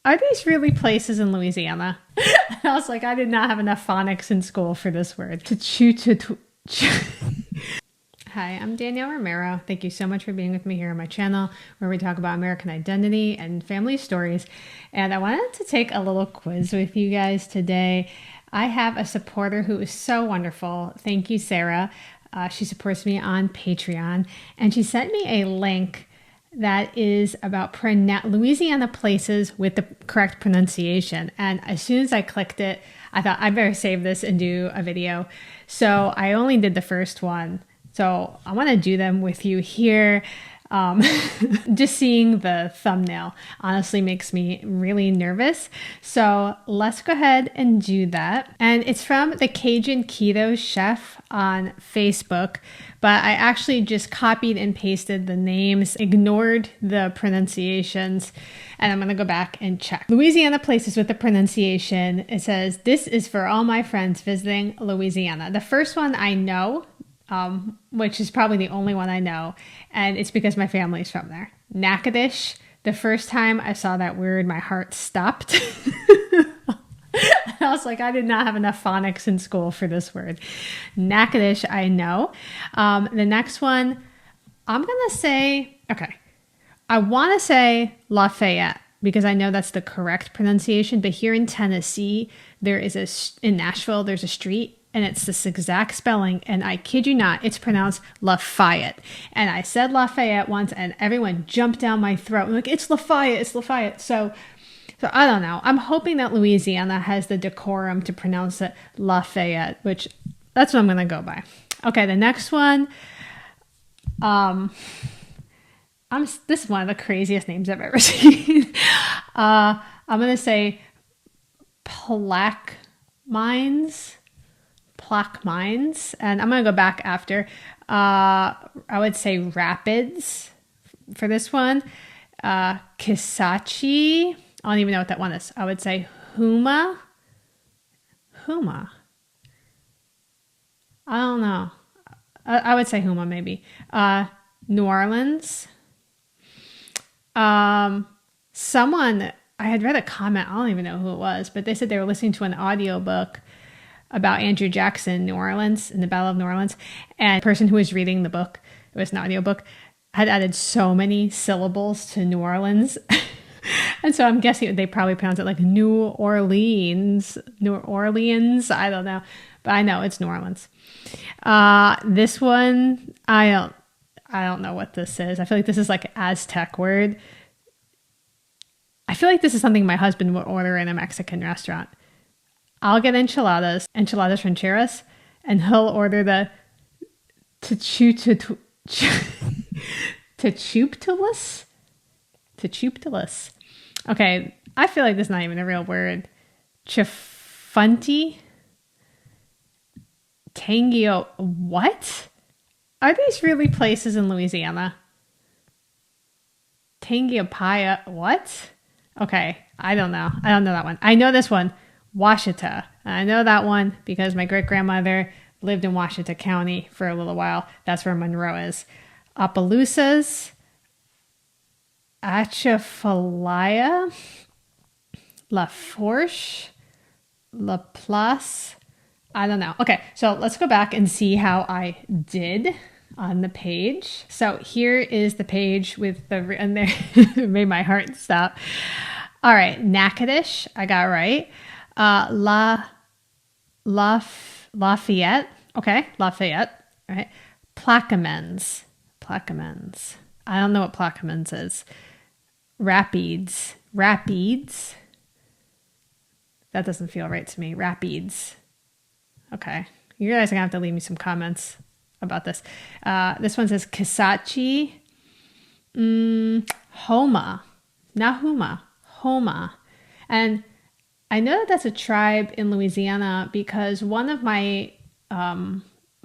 Are these really places in Louisiana? I was like, I did not have enough phonics in school for this word. Hi, I'm Danielle Romero. Thank you so much for being with me here on my channel, where we talk about American identity and family stories. And I wanted to take a little quiz with you guys today. I have a supporter who is so wonderful. Thank you, Sarah. She supports me on Patreon, and she sent me a link that is about Louisiana places with the correct pronunciation. And as soon as I clicked it, I thought I better save this and do a video. So I only did the first one. So I want to do them with you here. Just seeing the thumbnail honestly makes me really nervous. So let's go ahead and do that. And it's from the Cajun Keto Chef on Facebook, but I actually just copied and pasted the names, ignored the pronunciations, and I'm going to go back and check. Louisiana places with the pronunciation. It says, "This is for all my friends visiting Louisiana." The first one I know, which is probably the only one I know, and it's because my family's from there. Natchitoches. The first time I saw that word, my heart stopped. I was like, I did not have enough phonics in school for this word. Natchitoches, I know. The next one, I'm going to say, okay, I want to say Lafayette, because I know that's the correct pronunciation, but here in Tennessee, in Nashville, there's a street, and it's this exact spelling, and I kid you not, it's pronounced Lafayette. And I said Lafayette once, and everyone jumped down my throat. I'm like, it's Lafayette, it's Lafayette. So I don't know. I'm hoping that Louisiana has the decorum to pronounce it Lafayette, which that's what I'm going to go by. Okay, the next one. This is one of the craziest names I've ever seen. I'm going to say Plaque Mines, and I'm going to go back after. I would say Rapids for this one. Kisachi. I don't even know what that one is. I would say Huma. I don't know. I would say Huma maybe. New Orleans. Someone, I had read a comment, I don't even know who it was, but they said they were listening to an audiobook about Andrew Jackson, New Orleans, in the Battle of New Orleans. And the person who was reading the book, it was an audiobook, had added so many syllables to New Orleans. And so I'm guessing they probably pronounce it like New Orleans, I don't know. But I know it's New Orleans. This one, I don't know what this is. I feel like this is like an Aztec word. I feel like this is something my husband would order in a Mexican restaurant. I'll get enchiladas rancheras, and he'll order the Tachuptulas. Okay, I feel like this is not even a real word. Chifunti? Tangio. What? Are these really places in Louisiana? Tangiapaya. What? Okay, I don't know. I don't know that one. I know this one. Washita. I know that one because my great-grandmother lived in Washita County for a little while. That's where Monroe is. Opelousas. Atchafalaya. La Fourche. La Place. I don't know. Okay, so let's go back and see how I did on the page. So here is the page with the, and there it made my heart stop. All right, Natchitoches, I got right. Lafayette. Okay, Lafayette. All right. Plaquemines. I don't know what Plaquemines is. Rapids. That doesn't feel right to me. Rapids. Okay. You guys are going to have to leave me some comments about this. This one says Kisachi. Homa. Not Huma. Homa. And I know that that's a tribe in Louisiana because one of my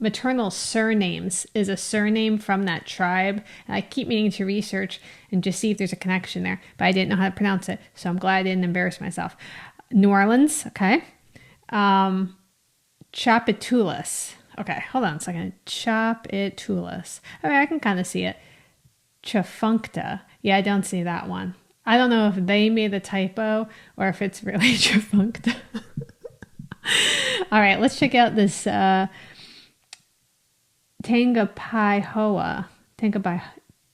maternal surnames is a surname from that tribe. And I keep meaning to research and just see if there's a connection there, but I didn't know how to pronounce it. So I'm glad I didn't embarrass myself. New Orleans. Okay. Chapitulas. Okay. Hold on a second. Chapitulas. Okay. I can kind of see it. Chafuncta. Yeah, I don't see that one. I don't know if they made a typo or if it's really defunct. All right, let's check out this Tangapahoa.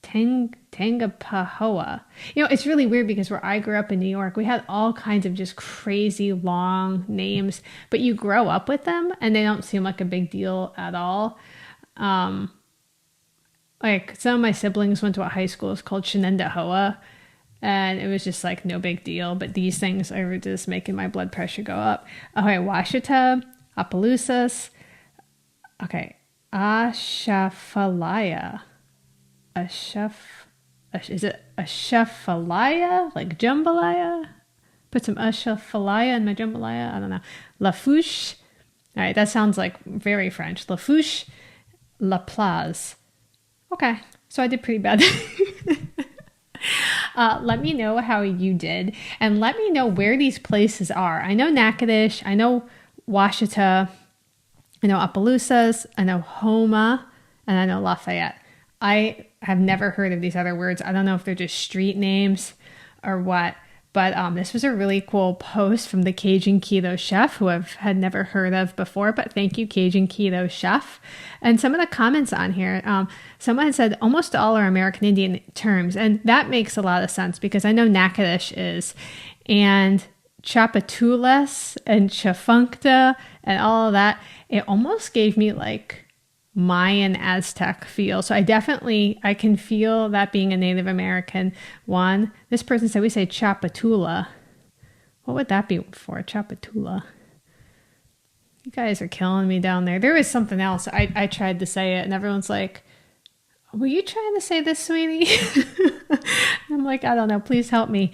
Tangapahoa. You know, it's really weird because where I grew up in New York, we had all kinds of just crazy long names, but you grow up with them and they don't seem like a big deal at all. Like some of my siblings went to a high school called Shenendahoa, and it was just like no big deal. But these things are just making my blood pressure go up. Okay, Washita, Opelousas. Okay, Ashafalaya. Is it Ashafalaya? Like jambalaya? Put some Ashafalaya in my jambalaya? I don't know. Lafouche. All right, that sounds like very French. Lafouche, La Place. Okay, so I did pretty bad. Let me know how you did, and let me know where these places are. I know Natchitoches, I know Washita, I know Opelousas, I know Houma, and I know Lafayette. I have never heard of these other words. I don't know if they're just street names or what, but this was a really cool post from the Cajun Keto Chef, who I've had never heard of before, but thank you, Cajun Keto Chef. And some of the comments on here, someone had said almost all are American Indian terms, and that makes a lot of sense because I know Natchitoches is, and Chapatulas and Chafuncta and all of that. It almost gave me like Mayan Aztec feel. So I can feel that being a Native American one. This person said we say Chapatula. What would that be for? Chapatula. You guys are killing me down there. There was something else. I tried to say it and everyone's like, were you trying to say this, sweetie? I'm like, I don't know. Please help me.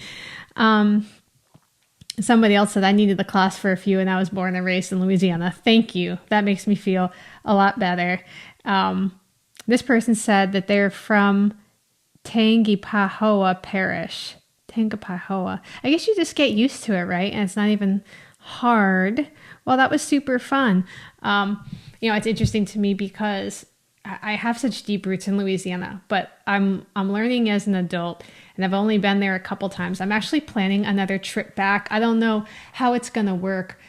Somebody else said I needed the class for a few and I was born and raised in Louisiana. Thank you. That makes me feel a lot better. This person said that they're from Tangipahoa Parish. Tangipahoa. I guess you just get used to it, right? And it's not even hard. Well, that was super fun. It's interesting to me because I have such deep roots in Louisiana, but I'm learning as an adult, and I've only been there a couple times. I'm actually planning another trip back. I don't know how it's going to work,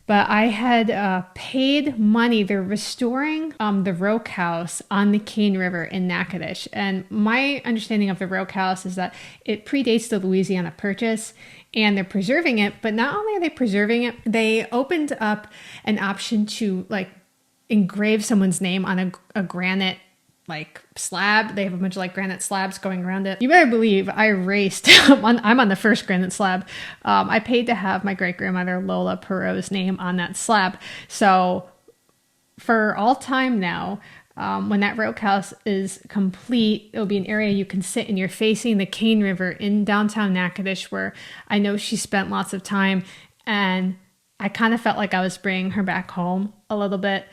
but I had paid money. They're restoring the Roke House on the Cane River in Natchitoches. And my understanding of the Roke House is that it predates the Louisiana Purchase, and they're preserving it. But not only are they preserving it, they opened up an option to like engrave someone's name on a granite like slab. They have a bunch of like granite slabs going around it. You better believe I raced. I'm on the first granite slab. I paid to have my great grandmother Lola Perot's name on that slab. So for all time now, when that Roke House is complete, it'll be an area you can sit and you're facing the Cane River in downtown Natchitoches, where I know she spent lots of time, and I kind of felt like I was bringing her back home a little bit.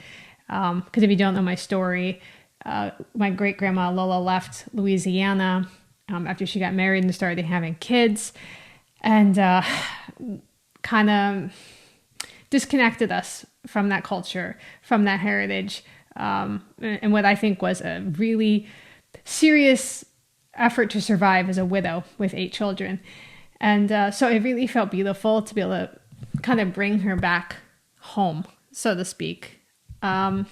Because if you don't know my story, my great grandma Lola left Louisiana after she got married and started having kids, and kind of disconnected us from that culture, from that heritage, and what I think was a really serious effort to survive as a widow with 8 children. And so it really felt beautiful to be able to kind of bring her back home, so to speak. But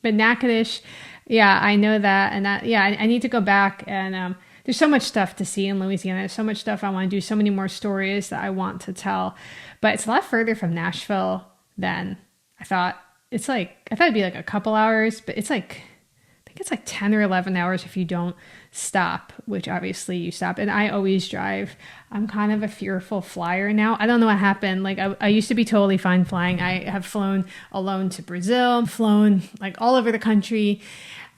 Natchitoches, yeah, I know that. And that, yeah, I need to go back, and there's so much stuff to see in Louisiana. There's so much stuff I want to do, so many more stories that I want to tell, but it's a lot further from Nashville than I thought. I thought it'd be like a couple hours, but it's like, I think it's like 10 or 11 hours if you don't stop, which obviously you stop. And I always drive. I'm kind of a fearful flyer now. I don't know what happened. Like I used to be totally fine flying. I have flown alone to Brazil, flown like all over the country.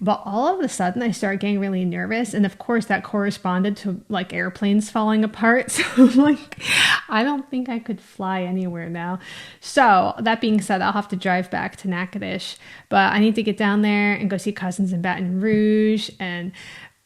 But all of a sudden I started getting really nervous. And of course that corresponded to like airplanes falling apart. So I'm like, I don't think I could fly anywhere now. So that being said, I'll have to drive back to Natchitoches, but I need to get down there and go see cousins in Baton Rouge and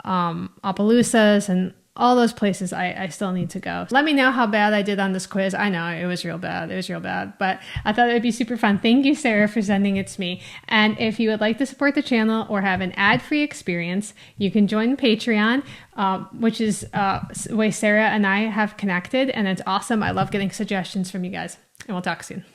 Opelousas and all those places I still need to go. Let me know how bad I did on this quiz. I know it was real bad. It was real bad, but I thought it would be super fun. Thank you, Sarah, for sending it to me. And if you would like to support the channel or have an ad-free experience, you can join Patreon, which is the way Sarah and I have connected. And it's awesome. I love getting suggestions from you guys. And we'll talk soon.